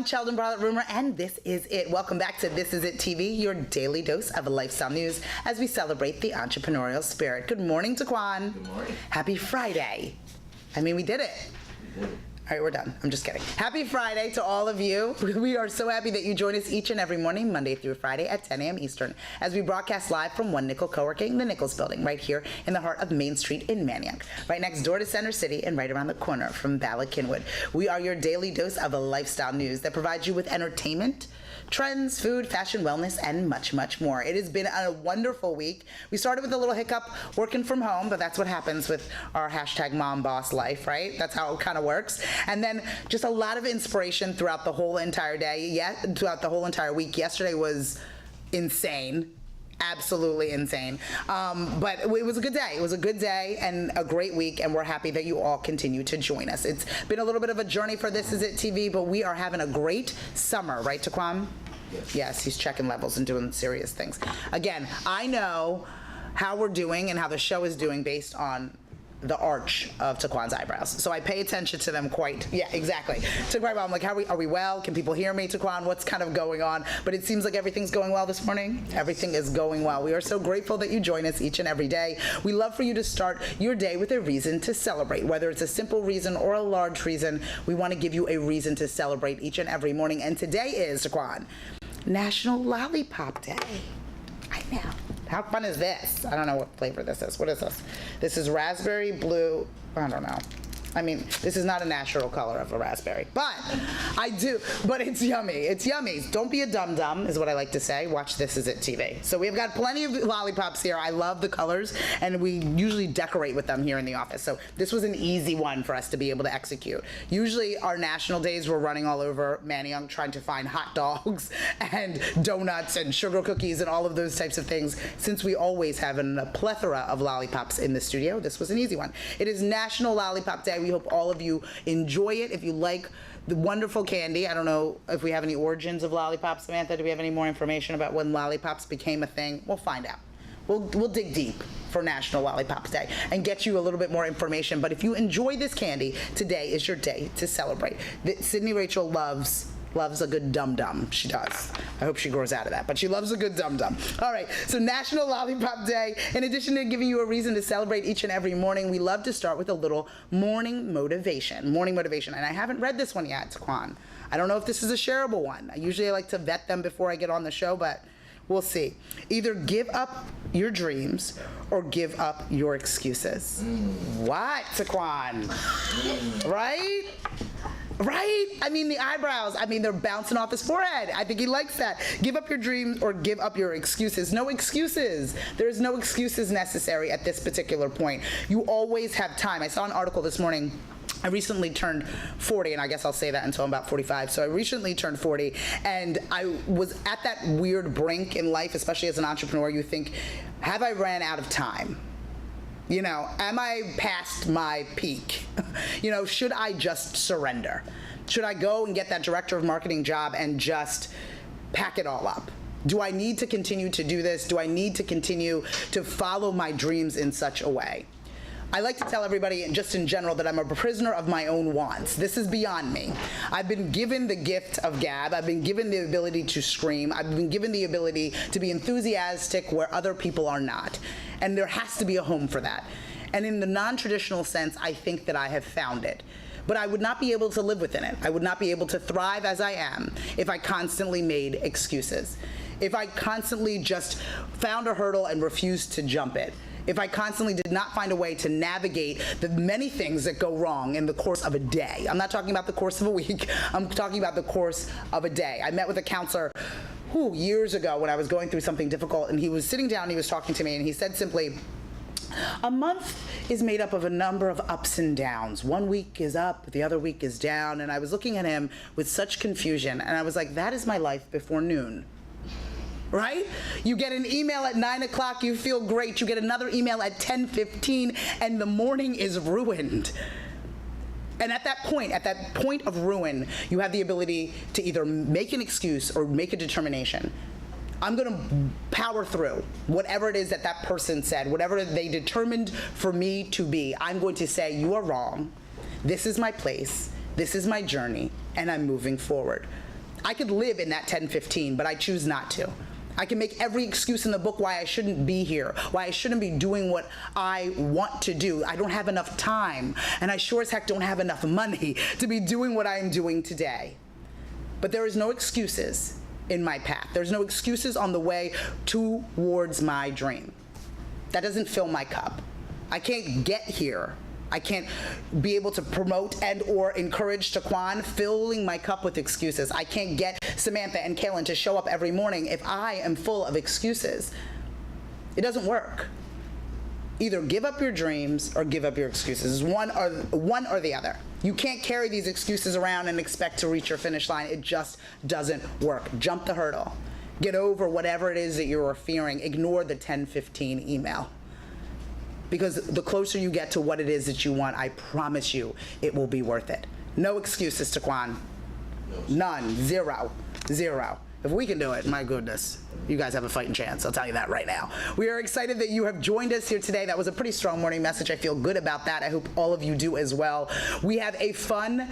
I'm Sheldon Bartlett-Rumor, and this is it. Welcome back to This Is It TV, your daily dose of lifestyle news as we celebrate the entrepreneurial spirit. Good morning, Taquan. Good morning. Happy Friday. I mean, we did it. We did it. All right, we're done. I'm just kidding. Happy Friday to all of you. We are so happy that you join us each and every morning, Monday through Friday at 10 a.m. Eastern, as we broadcast live from One Nickel Co-working, the Nichols Building, right here in the heart of Main Street in Manayunk, right next door to Center City and right around the corner from Bala Kinwood. We are your daily dose of lifestyle news that provides you with entertainment, trends, food, fashion, wellness, and much, much more. It has been a wonderful week. We started with a little hiccup working from home, but that's what happens with our hashtag mom boss life, right? That's how it kind of works. And then just a lot of inspiration throughout the whole entire day, throughout the whole entire week. Yesterday was insane. Absolutely insane. But it was a good day. It was a good day and a great week, and we're happy that you all continue to join us. It's been a little bit of a journey for This Is It TV, but we are having a great summer, right, Taquan? Yes, he's checking levels and doing serious things. Again, I know how we're doing and how the show is doing based on the arch of Taquan's eyebrows. So I pay attention to them exactly. I'm like, are we well? Can people hear me, Taquan? What's kind of going on? But it seems like everything's going well this morning. Yes. Everything is going well. We are so grateful that you join us each and every day. We love for you to start your day with a reason to celebrate, whether it's a simple reason or a large reason. We want to give you a reason to celebrate each and every morning. And today is, Taquan, National Lollipop Day. I know. How fun is this? I don't know what flavor this is. What is this? This is raspberry blue. I don't know. I mean, this is not a natural color of a raspberry, but it's yummy. It's yummy. Don't be a dum-dum is what I like to say. Watch This Is It TV. So we've got plenty of lollipops here. I love the colors, and we usually decorate with them here in the office. So this was an easy one for us to be able to execute. Usually our national days, we're running all over Manayunk trying to find hot dogs and donuts and sugar cookies and all of those types of things. Since we always have a plethora of lollipops in the studio, this was an easy one. It is National Lollipop Day. We hope all of you enjoy it. If you like the wonderful candy, I don't know if we have any origins of lollipops. Samantha, do we have any more information about when lollipops became a thing? We'll find out. We'll dig deep for National Lollipop Day and get you a little bit more information. But if you enjoy this candy, today is your day to celebrate. Sydney Rachel loves a good dum-dum. She does. I hope she grows out of that, but she loves a good dum-dum. All right, so National Lollipop Day. In addition to giving you a reason to celebrate each and every morning, we love to start with a little morning motivation. And I haven't read this one yet, Taquan. I don't know if this is a shareable one. Usually I like to vet them before I get on the show, but we'll see. Either give up your dreams or give up your excuses. What, Taquan? Right? Right? I mean, the eyebrows, they're bouncing off his forehead. I think he likes that. Give up your dreams or give up your excuses. No excuses. There's no excuses necessary at this particular point. You always have time. I saw an article this morning. I recently turned 40, and I guess I'll say that until I'm about 45. So I recently turned 40, and I was at that weird brink in life, especially as an entrepreneur. You think, have I ran out of time? Am I past my peak? Should I just surrender? Should I go and get that director of marketing job and just pack it all up? Do I need to continue to do this? Do I need to continue to follow my dreams in such a way? I like to tell everybody, just in general, that I'm a prisoner of my own wants. This is beyond me. I've been given the gift of gab. I've been given the ability to scream. I've been given the ability to be enthusiastic where other people are not. And there has to be a home for that. And in the non-traditional sense, I think that I have found it. But I would not be able to live within it. I would not be able to thrive as I am if I constantly made excuses. If I constantly just found a hurdle and refused to jump it. If I constantly did not find a way to navigate the many things that go wrong in the course of a day. I'm not talking about the course of a week. I'm talking about the course of a day. I met with a counselor years ago when I was going through something difficult, and he was sitting down, he was talking to me, and he said simply, a month is made up of a number of ups and downs. One week is up, the other week is down, and I was looking at him with such confusion, and I was like, that is my life before noon. Right? You get an email at 9 o'clock, you feel great. You get another email at 10:15, and the morning is ruined. And at that point of ruin, you have the ability to either make an excuse or make a determination. I'm going to power through whatever it is that that person said, whatever they determined for me to be. I'm going to say, you are wrong. This is my place. This is my journey, and I'm moving forward. I could live in that 10:15, but I choose not to. I can make every excuse in the book why I shouldn't be here, why I shouldn't be doing what I want to do. I don't have enough time, and I sure as heck don't have enough money to be doing what I am doing today. But there is no excuses in my path. There's no excuses on the way towards my dream. That doesn't fill my cup. I can't get here. I can't be able to promote and or encourage Taquan filling my cup with excuses. I can't get Samantha and Kaylin to show up every morning if I am full of excuses. It doesn't work. Either give up your dreams or give up your excuses. One or the other. You can't carry these excuses around and expect to reach your finish line. It just doesn't work. Jump the hurdle. Get over whatever it is that you're fearing. Ignore the 10:15 email. Because the closer you get to what it is that you want, I promise you, it will be worth it. No excuses, Taquan. None. Zero. If we can do it, my goodness, you guys have a fighting chance. I'll tell you that right now. We are excited that you have joined us here today. That was a pretty strong morning message. I feel good about that. I hope all of you do as well. We have a fun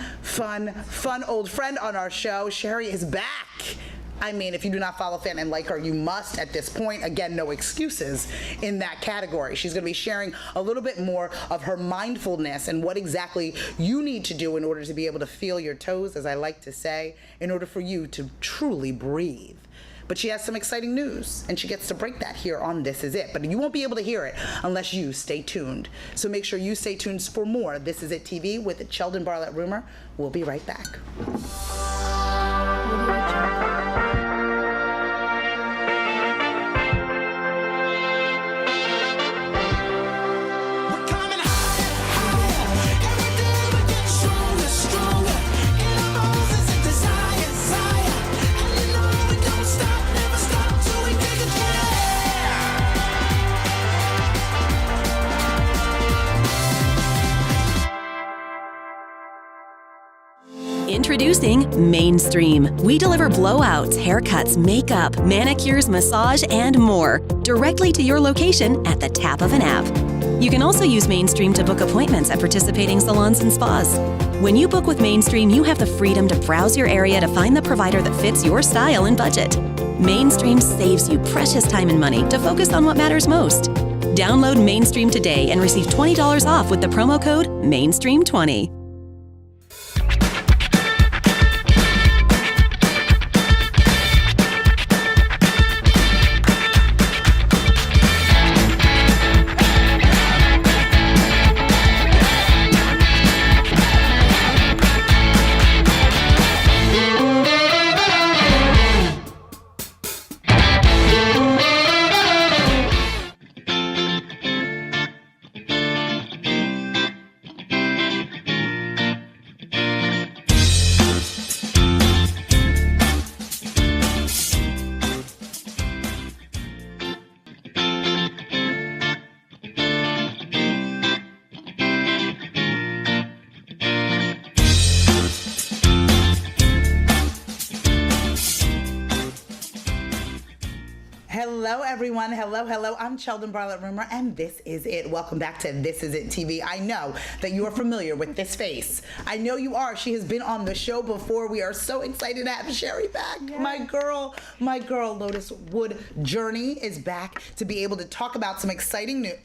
old friend on our show. Sheri is back. I mean, if you do not follow Fan and like her, you must at this point. Again, no excuses in that category. She's going to be sharing a little bit more of her mindfulness and what exactly you need to do in order to be able to feel your toes, as I like to say, in order for you to truly breathe. But she has some exciting news, and she gets to break that here on This Is It. But you won't be able to hear it unless you stay tuned. So make sure you stay tuned for more This Is It TV with Sheldon Bartlett Rumor. We'll be right back. Introducing Mainstream. We deliver blowouts, haircuts, makeup, manicures, massage, and more directly to your location at the tap of an app. You can also use Mainstream to book appointments at participating salons and spas. When you book with Mainstream, you have the freedom to browse your area to find the provider that fits your style and budget. Mainstream saves you precious time and money to focus on what matters most. Download Mainstream today and receive $20 off with the promo code MAINSTREAM20. Hello, everyone. Hello. I'm Sheldon Bartlett Rumor, and this is it. Welcome back to This Is It TV. I know that you are familiar with this face. I know you are. She has been on the show before. We are so excited to have Sheri back. Yeah. My girl, Lotus Wood Journey is back to be able to talk about some exciting news.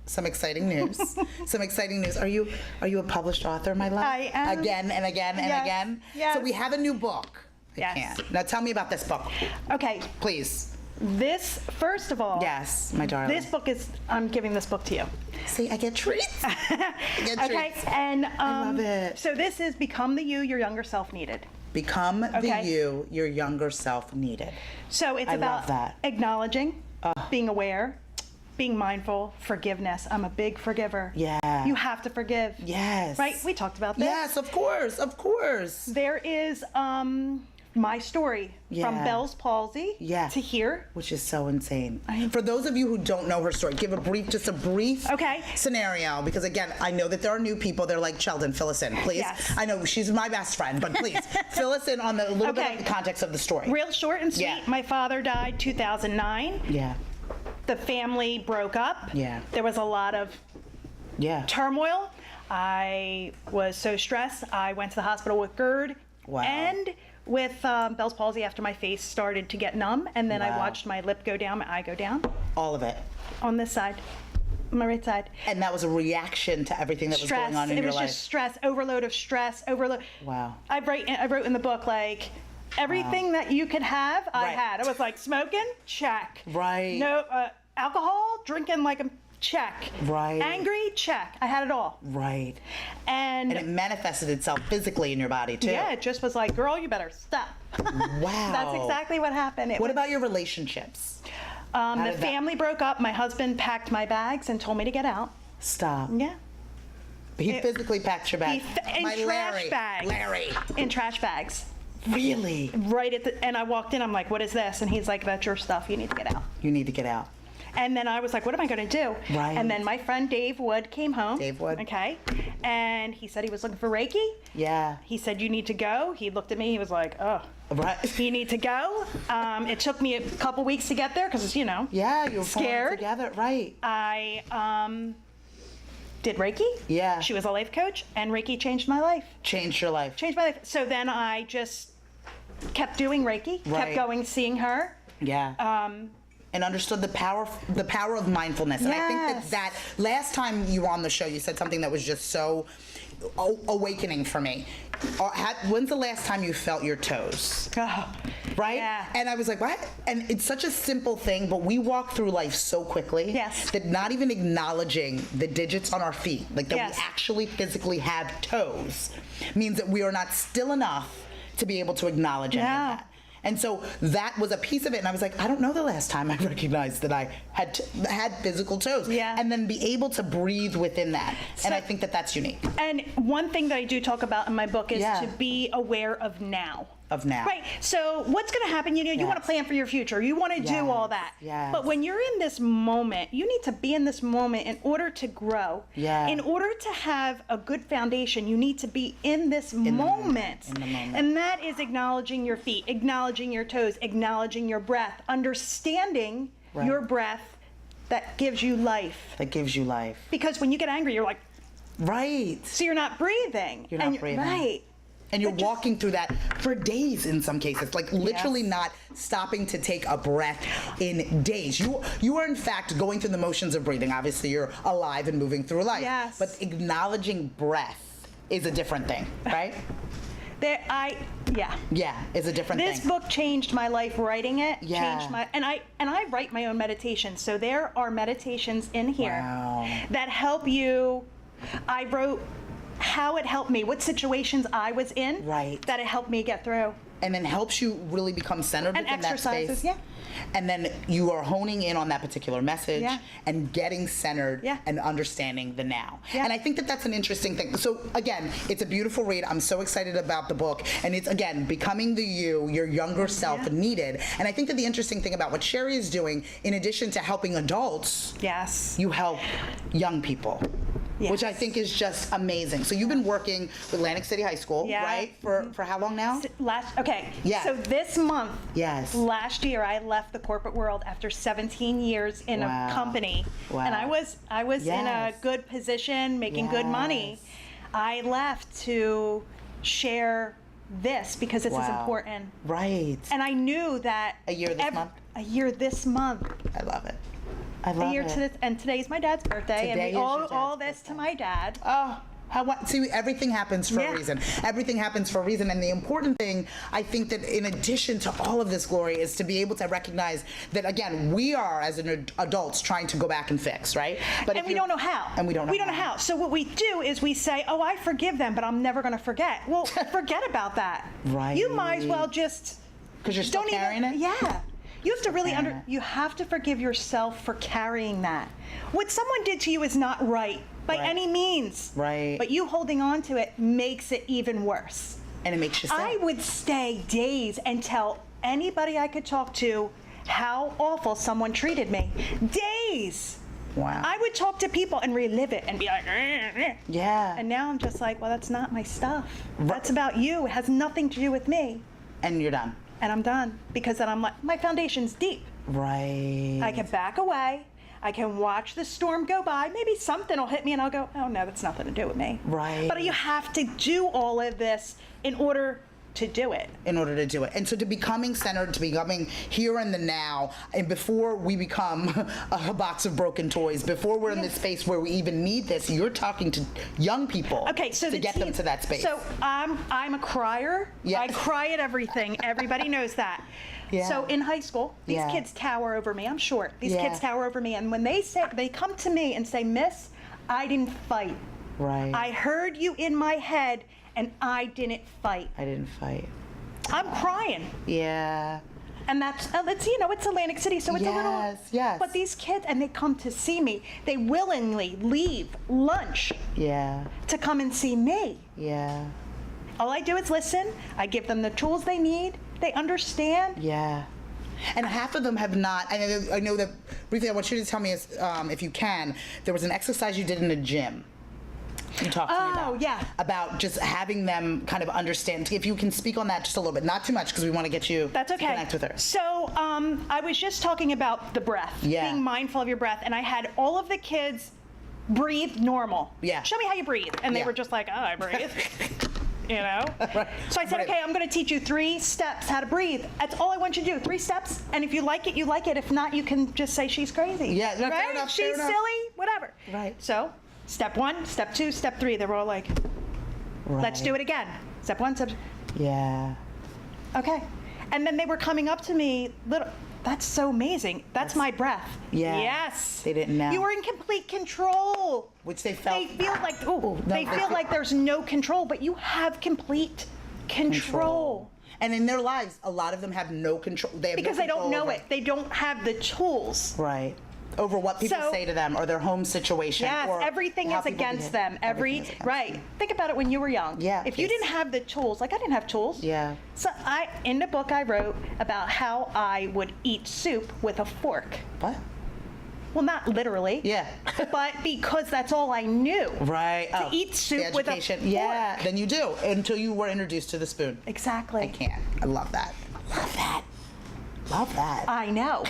Some exciting news. Are you a published author, my love? I am. Again and again and again. Yes. So we have a new book. Yes. I can't. Now tell me about this book. Okay. Please. This, first of all. Yes, my darling. This book is, I'm giving this book to you. See, I get treats. Okay, and I love it. So this is Become the You Your Younger Self Needed. Become the you your younger self needed. So it's about acknowledging, being aware, being mindful, forgiveness. I'm a big forgiver. Yeah. You have to forgive. Yes. Right? We talked about this. Yes, of course. There is my story from Bell's palsy to here. Which is so insane. For those of you who don't know her story, give a brief scenario, because again, I know that there are new people. They're like, Sheldon, fill us in, please. Yes. I know she's my best friend, but please fill us in on a little bit of the context of the story. Real short and sweet. Yeah. My father died 2009. Yeah. The family broke up. Yeah. There was a lot of turmoil. I was so stressed. I went to the hospital with GERD. Wow. And with Bell's palsy after my face started to get numb, and then I watched my lip go down, my eye go down. All of it. On this side, my right side. And that was a reaction to everything that was going on in your life. It was just stress, overload of stress, overload. Wow. I wrote in the book, like, everything that you could have, I had. I was like, smoking, check. Right. No, alcohol, drinking like a check. Right. Angry, check. I had it all. Right. And it manifested itself physically in your body too. Yeah, it just was like, girl, you better stop. Wow. That's exactly what happened. What about your relationships? The family broke up. My husband packed my bags and told me to get out. Stop. Yeah. He physically packed your bags. In trash bags. Larry. In trash bags. Really? Right at the, and I walked in, I'm like, what is this? And he's like, that's your stuff, you need to get out. You need to get out. And then I was like, what am I going to do? Right. And then my friend Dave Wood came home. Dave Wood. Okay. And he said he was looking for Reiki. Yeah. He said, you need to go. He looked at me, he was like, oh. Right. You need to go. It took me a couple weeks to get there because, you know. Yeah, you were scared. Together, right. I did Reiki. Yeah. She was a life coach, and Reiki changed my life. Changed your life. Changed my life. So then I just kept doing Reiki, kept going, seeing her. Yeah. And understood the power of mindfulness. And I think that last time you were on the show, you said something that was just so awakening for me. When's the last time you felt your toes? Oh, right? Yeah. And I was like, what? And it's such a simple thing, but we walk through life so quickly that not even acknowledging the digits on our feet, like that we actually physically have toes, means that we are not still enough to be able to acknowledge any of that. And so that was a piece of it, and I was like, I don't know the last time I recognized that I had physical toes. Yeah. And then be able to breathe within that. So, and I think that that's unique. And one thing that I do talk about in my book is to be aware of now. Of now. Right. So what's going to happen? You know, you want to plan for your future. You want to do all that. Yes. But when you're in this moment, you need to be in this moment in order to grow. Yeah. In order to have a good foundation, you need to be in this moment. In the moment. And that is acknowledging your feet, acknowledging your toes, acknowledging your breath, understanding your breath that gives you life. That gives you life. Because when you get angry, you're like, right. So you're not breathing. You're not breathing. Right. And you're walking through that for days in some cases, like literally not stopping to take a breath in days. You are in fact going through the motions of breathing. Obviously you're alive and moving through life. Yes. But acknowledging breath is a different thing, right? Yeah, it's a different thing. This book changed my life. Writing it changed my, and I write my own meditations. So there are meditations in here that help you. I wrote how it helped me, what situations I was in, that it helped me get through. And then helps you really become centered and within that space. And then you are honing in on that particular message and getting centered and understanding the now. And I think that that's an interesting thing. So again, it's a beautiful read. I'm so excited about the book. And it's, again, becoming the you, your younger self needed. And I think that the interesting thing about what Sheri is doing, in addition to helping adults, you help young people. Which I think is just amazing. So you've been working with Atlantic City High School, right? For how long now? So this month, last year, I left the corporate world after 17 years in a company. And I was in a good position, making good money. I left to share this because this is important. Right. And I knew that a year this month. I love it. I love it. And today's my dad's birthday, and we all this to my dad. Oh, see, everything happens for a reason. Everything happens for a reason, and the important thing, I think, that in addition to all of this glory, is to be able to recognize that, again, we are as adults trying to go back and fix, right? And we don't know how. And we don't know. We don't know how. So what we do is we say, "Oh, I forgive them, but I'm never going to forget." Well, forget about that. Right. You might as well just because you're still carrying it. Yeah. You have to really you have to forgive yourself for carrying that. What someone did to you is not right by any means. Right. But you holding on to it makes it even worse. And it makes you sad. I would stay days and tell anybody I could talk to how awful someone treated me. Days. Wow. I would talk to people and relive it and be like, yeah. And now I'm just like, well, that's not my stuff. That's about you. It has nothing to do with me. And you're done. And I'm done because then I'm like, my foundation's deep. Right. I can back away. I can watch the storm go by. Maybe something will hit me and I'll go, oh no, that's nothing to do with me. Right. But you have to do all of this in order to do it. In order to do it. And so to becoming centered, to becoming here in the now, and before we become a box of broken toys, before we're in this space where we even need this, you're talking to young people to get them to that space. So I'm a crier. Yes. I cry at everything. Everybody knows that. Yeah. So in high school, these kids tower over me. I'm short. These kids tower over me. And when they come to me and say, Miss, I didn't fight. Right. I heard you in my head, and I didn't fight. I didn't fight. I'm crying. Yeah. And it's Atlantic City, so it's a little. Yes. But these kids, and they come to see me. They willingly leave lunch. Yeah. To come and see me. Yeah. All I do is listen. I give them the tools they need. They understand. Yeah. And half of them have not. I know that briefly. I want you to tell me, if you can. There was an exercise you did in a gym. You talked to me about. Oh, yeah. About just having them kind of understand. If you can speak on that just a little bit, not too much, because we want to get you to connect with her. So I was just talking about the breath, being mindful of your breath, and I had all of the kids breathe normal. Yeah. Show me how you breathe, and they were just like, oh, I breathe. You know? Right. So I said, okay, I'm going to teach you 3 steps how to breathe. That's all I want you to do, 3 steps. And if you like it, you like it. If not, you can just say she's crazy. Yeah, no, right? fair enough. She's silly, whatever. Right. So step 1, step 2, step 3. They were all like, let's do it again. Step 1, step 2. Yeah. Okay. And then they were coming up to me, that's so amazing. That's my breath. Yeah. Yes. They didn't know. You were in complete control. Which they felt. They feel like, they feel like there's no control, but you have complete control. And in their lives, a lot of them have no control. Because they don't know it. They don't have the tools. Right. Over what people say to them or their home situation. Yes, or everything is against them. Right. Think about it when you were young. Yeah. If you didn't have the tools, like I didn't have tools. Yeah. So in the book I wrote about how I would eat soup with a fork. What? Well, not literally. Yeah. But because that's all I knew. Right. To eat soup with a fork. Yeah. Then you do until you were introduced to the spoon. Exactly. I can't. I love that. Love that. Love that. I know.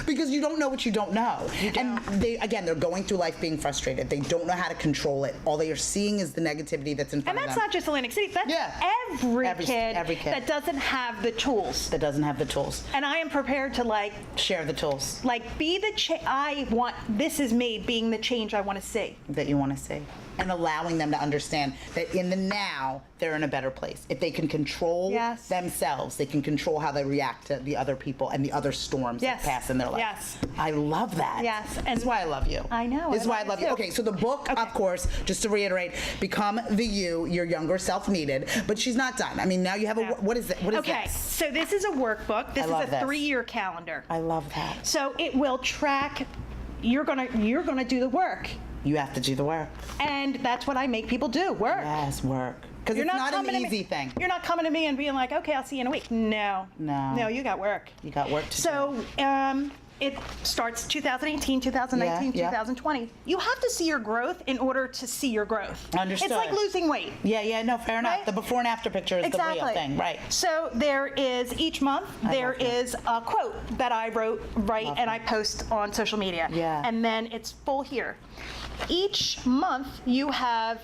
Because you don't know what you don't know. And they're going through life being frustrated. They don't know how to control it. All they are seeing is the negativity that's in front of them. And that's not just Atlantic City. That's every kid that doesn't have the tools. And I am prepared to share the tools. Be the this is me being the change I want to see. That you want to see. And allowing them to understand that in the now, they're in a better place. If they can control themselves, they can control how they react to the other people and the other storms that pass in their life. Yes. I love that. Yes. And this is why I love you. I know. This is why I love you. Okay, so the book, of course, just to reiterate, Become the You Your Younger Self Needed, but she's not done. I mean, now you have what is it? What is this? So this is a workbook. This is a 3-year calendar. I love that. So it will track, you're gonna do the work. You have to do the work. And that's what I make people do, work. Yes, work. Because it's not an easy thing. You're not coming to me and being like, okay, I'll see you in a week. No, you got work. You got work to do. So it starts 2018, 2019, 2020. You have to see your growth in order to see your growth. Understood. It's like losing weight. Yeah, no, fair enough. Right? The before and after picture is the real thing, right. So there is, each month, there is a quote that I wrote, and I post on social media. Yeah. And then it's full here. Each month you have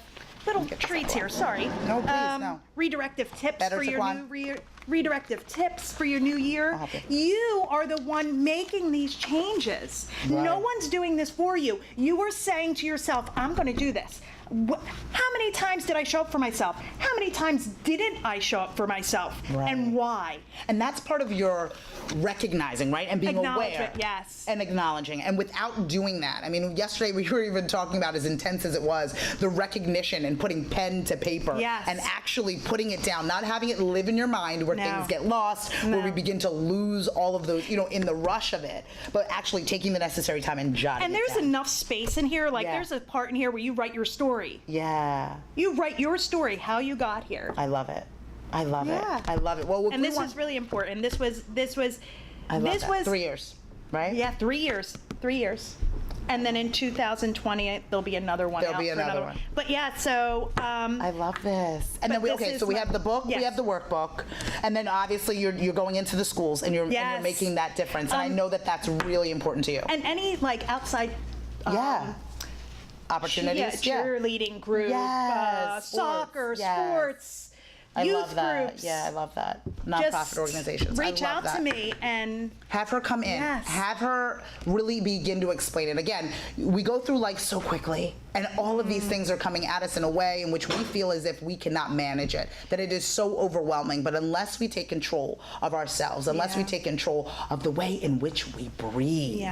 little treats here, sorry. No, please, no. Redirective tips for your new redirective tips for your new year. You are the one making these changes. Right. No one's doing this for you. You are saying to yourself, I'm going to do this. How many times did I show up for myself? How many times didn't I show up for myself? Right. And why? And that's part of your recognizing, right? And being aware. Yes. And acknowledging. And without doing that, I mean, yesterday we were even talking about, as intense as it was, the recognition and putting pen to paper. Yes. And actually putting it down, not having it live in your mind where things get lost, where we begin to lose all of those, in the rush of it, but actually taking the necessary time and jotting And it there's down. enough space in here. There's a part in here where you write your story. Yeah. You write your story, how you got here. I love it. I love it. I love it. Well, and this was really important. This was 3 years, right? Yeah, 3 years. 3 years. And then in 2020, there'll be another one. There'll be another one. But yeah, so I love this. And then we have the book, we have the workbook, and then obviously you're going into the schools and you're making that difference. And I know that that's really important to you. And any outside opportunities, cheerleading group, soccer, sports, I youth love that. groups. Yeah, I love that. Nonprofit organizations. Reach out to me and have her come in. Yes. Have her really begin to explain it. Again, we go through life so quickly, and all of these things are coming at us in a way in which we feel as if we cannot manage it, that it is so overwhelming. But unless we take control of ourselves, unless we take control of the way in which we breathe,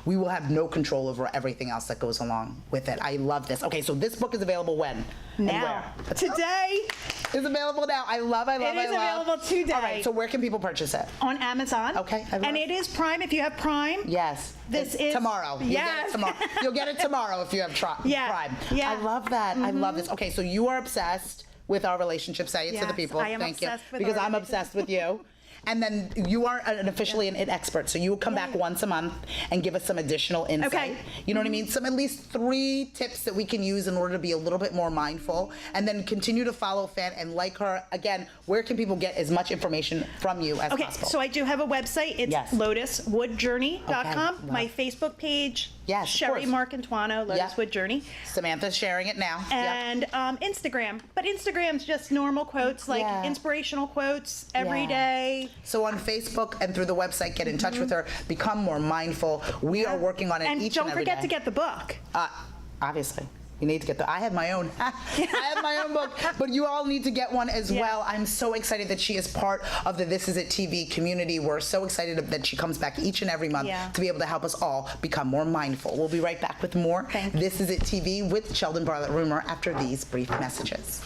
we will have no control over everything else that goes along with it. I love this. Okay, so this book is available when? Now. Today. It's available now. I love. It is available today. All right, so where can people purchase it? On Amazon. Okay. And it is Prime if you have Prime. Yes. This is tomorrow. Yes. You'll get it tomorrow if you have Prime. Yeah. I love that. I love this. Okay, so you are obsessed with our relationship. Say it to the people. I am Thank you. obsessed with because our I'm obsessed with you. And then you are officially an IT expert, so you will come back once a month and give us some additional insight. Okay. You know what I mean? Some at least 3 tips that we can use in order to be a little bit more mindful, and then continue to follow Fan and like her. Again, where can people get as much information from you as possible? Okay, so I do have a website. It's lotuswoodjourney.com. Okay. My Facebook page, Yes, of Sheri course. Marcantuono, Lotus Wood Journey. Samantha's sharing it now. And Instagram. But Instagram's just normal quotes, like inspirational quotes every day. So on Facebook and through the website, get in touch with her. Become more mindful. We are working on it each and every day. And don't forget to get the book. Obviously. You need to get I have my own. I have my own book, but you all need to get one as well. I'm so excited that she is part of the This Is It TV community. We're so excited that she comes back each and every month to be able to help us all become more mindful. We'll be right back with more This Is It TV with Sheldon Bartlett Rumor after these brief messages.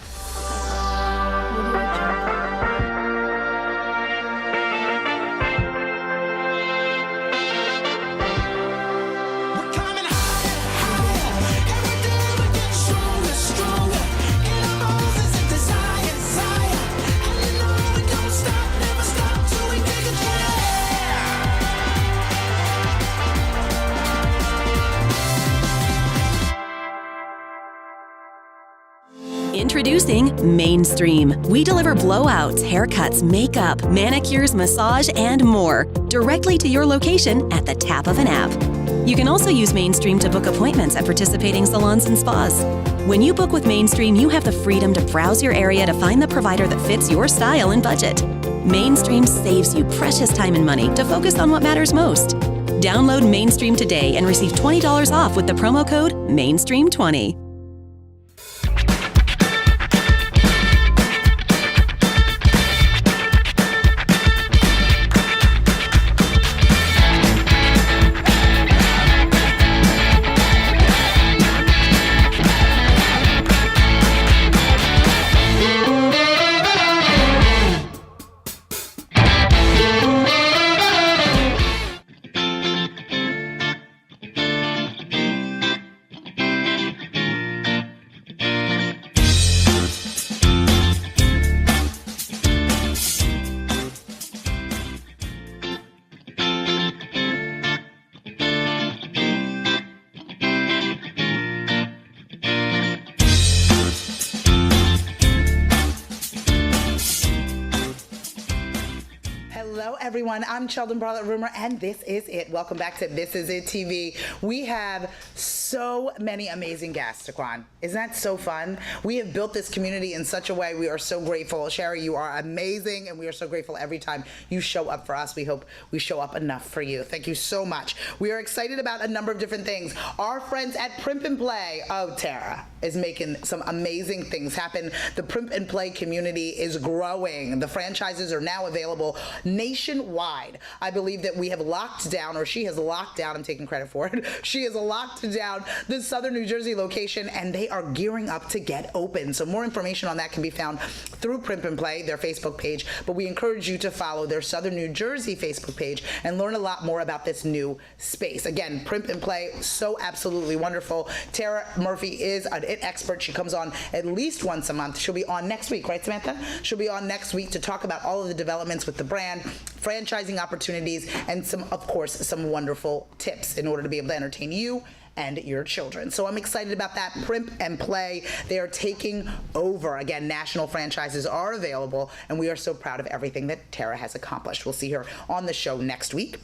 Introducing Mainstream. We deliver blowouts, haircuts, makeup, manicures, massage, and more directly to your location at the tap of an app. You can also use Mainstream to book appointments at participating salons and spas. When you book with Mainstream, you have the freedom to browse your area to find the provider that fits your style and budget. Mainstream saves you precious time and money to focus on what matters most. Download Mainstream today and receive $20 off with the promo code MAINSTREAM20. Hello, everyone. I'm Sheldon Bartlett Rumor, and this is it. Welcome back to This Is It TV. We have so many amazing guests, Taquan. Isn't that so fun? We have built this community in such a way. We are so grateful. Sheri, you are amazing, and we are so grateful every time you show up for us. We hope we show up enough for you. Thank you so much. We are excited about a number of different things. Our friends at Primp and Play, Tara, is making some amazing things happen. The Primp and Play community is growing. The franchises are now available nationwide. I believe that we have locked down, or she has locked down, I'm taking credit for it, she has locked down the Southern New Jersey location, and they are gearing up to get open. So more information on that can be found through Primp and Play, their Facebook page, but we encourage you to follow their Southern New Jersey Facebook page and learn a lot more about this new space. Again, Primp and Play, so absolutely wonderful. Tara Murphy is an IT expert. She comes on at least once a month. She'll be on next week, right, Samantha? She'll be on next week to talk about all of the developments with the brand, franchising opportunities, and of course, some wonderful tips in order to be able to entertain you and your children. So I'm excited about that. Primp and Play, they are taking over. Again, national franchises are available, and we are so proud of everything that Tara has accomplished. We'll see her on the show next week.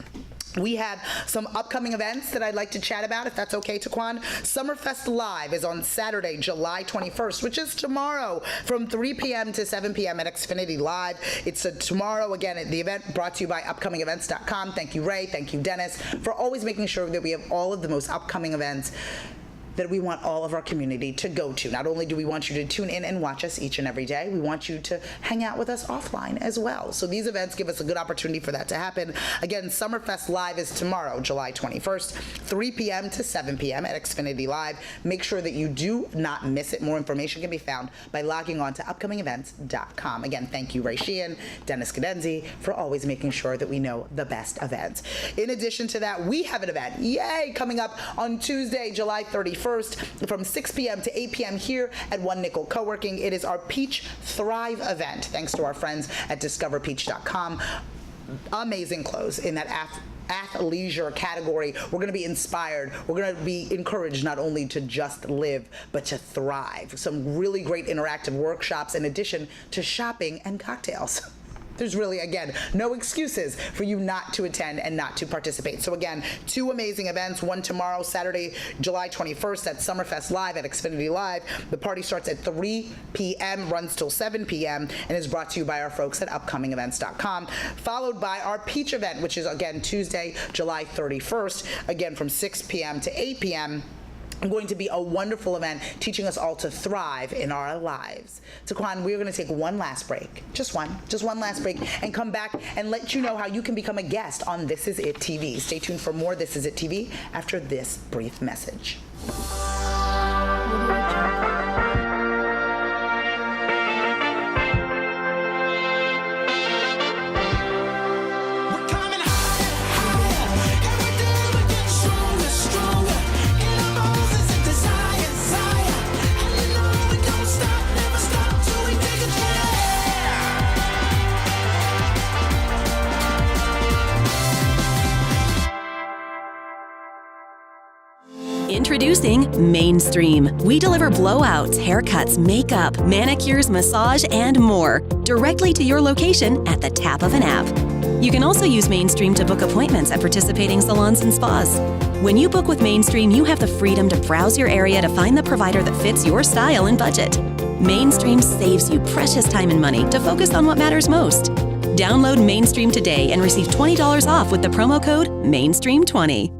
We have some upcoming events that I'd like to chat about, if that's okay, Taquan. Summerfest Live is on Saturday, July 21st, which is tomorrow, from 3 p.m. to 7 p.m. at Xfinity Live. It's tomorrow, again, at the event brought to you by upcomingevents.com. Thank you, Ray. Thank you, Dennis, for always making sure that we have all of the most upcoming events that we want all of our community to go to. Not only do we want you to tune in and watch us each and every day, we want you to hang out with us offline as well. So these events give us a good opportunity for that to happen. Again, Summerfest Live is tomorrow, July 21st, 3 p.m. to 7 p.m. at Xfinity Live. Make sure that you do not miss it. More information can be found by logging on to upcomingevents.com. Again, thank you, Ray Sheehan, Dennis Cadenzi, for always making sure that we know the best events. In addition to that, we have an event, yay, coming up on Tuesday, July 31st, from 6 p.m. to 8 p.m. here at One Nickel Co-working. It is our Peach Thrive event, thanks to our friends at discoverpeach.com. Amazing clothes in that athleisure category. We're going to be inspired. We're going to be encouraged not only to just live, but to thrive. Some really great interactive workshops in addition to shopping and cocktails. There's really, again, no excuses for you not to attend and not to participate. So again, two amazing events. One tomorrow, Saturday, July 21st at Summerfest Live at Xfinity Live. The party starts at 3 p.m., runs till 7 p.m., and is brought to you by our folks at upcomingevents.com. Followed by our Peach event, which is, again, Tuesday, July 31st, again from 6 p.m. to 8 p.m., going to be a wonderful event teaching us all to thrive in our lives. Taquan, we're going to take one last break, just one last break, and come back and let you know how you can become a guest on This Is It TV. Stay tuned for more This Is It TV after this brief message. Introducing Mainstream. We deliver blowouts, haircuts, makeup, manicures, massage, and more directly to your location at the tap of an app. You can also use Mainstream to book appointments at participating salons and spas. When you book with Mainstream, you have the freedom to browse your area to find the provider that fits your style and budget. Mainstream saves you precious time and money to focus on what matters most. Download Mainstream today and receive $20 off with the promo code MAINSTREAM20.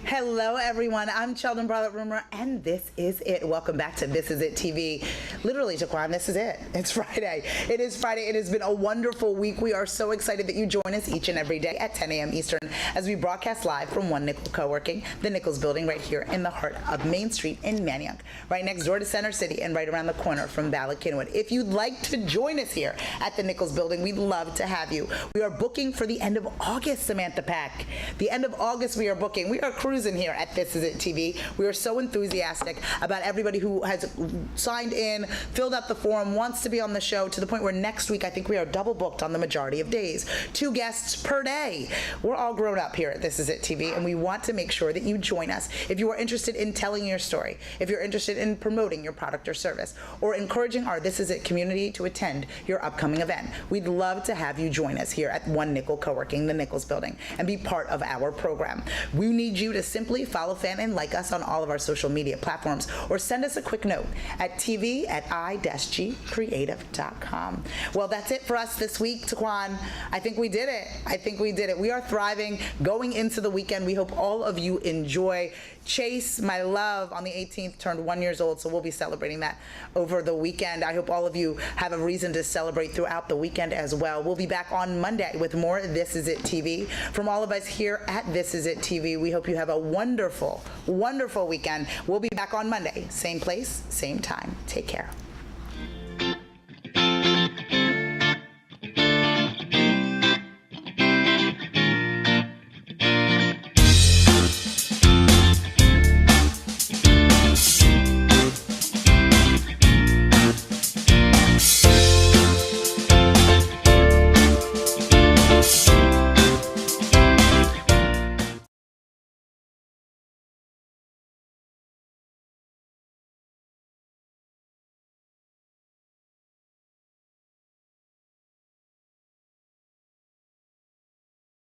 Hello, everyone. I'm Sheldon Bartlett-Rumor, and this is it. Welcome back to This Is It TV. Literally, Taquan, this is it. It's Friday. It is Friday. It has been a wonderful week. We are so excited that you join us each and every day at 10 a.m. Eastern as we broadcast live from One Nickel Co-working, the Nichols building right here in the heart of Main Street in Manayunk, right next door to Center City and right around the corner from Ballard Kenwood. If you'd like to join us here at the Nichols building, we'd love to have you. We are booking for the end of August, Samantha Pack. The end of August we are booking. We are cruising here at This Is It TV. We are so enthusiastic about everybody who has signed in, filled out the form, wants to be on the show, to the point where next week I think we are double booked on the majority of days. 2 guests per day. We're all grown up here at This Is It TV, and we want to make sure that you join us. If you are interested in telling your story, if you're interested in promoting your product or service, or encouraging our This Is It community to attend your upcoming event, we'd love to have you join us here at One Nickel Co-working, the Nichols building, and be part of our program. We need you to simply follow, fan, and like us on all of our social media platforms, or send us a quick note at tv@i-gcreative.com. Well, that's it for us this week, Taquan. I think we did it. We are thriving going into the weekend. We hope all of you enjoy Chase, my love, on the 18th turned 1 year old, so we'll be celebrating that over the weekend. I hope all of you have a reason to celebrate throughout the weekend as well. We'll be back on Monday with more This Is It TV. From all of us here at This Is It TV, we hope you have a wonderful, wonderful weekend. We'll be back on Monday, same place, same time. Take care.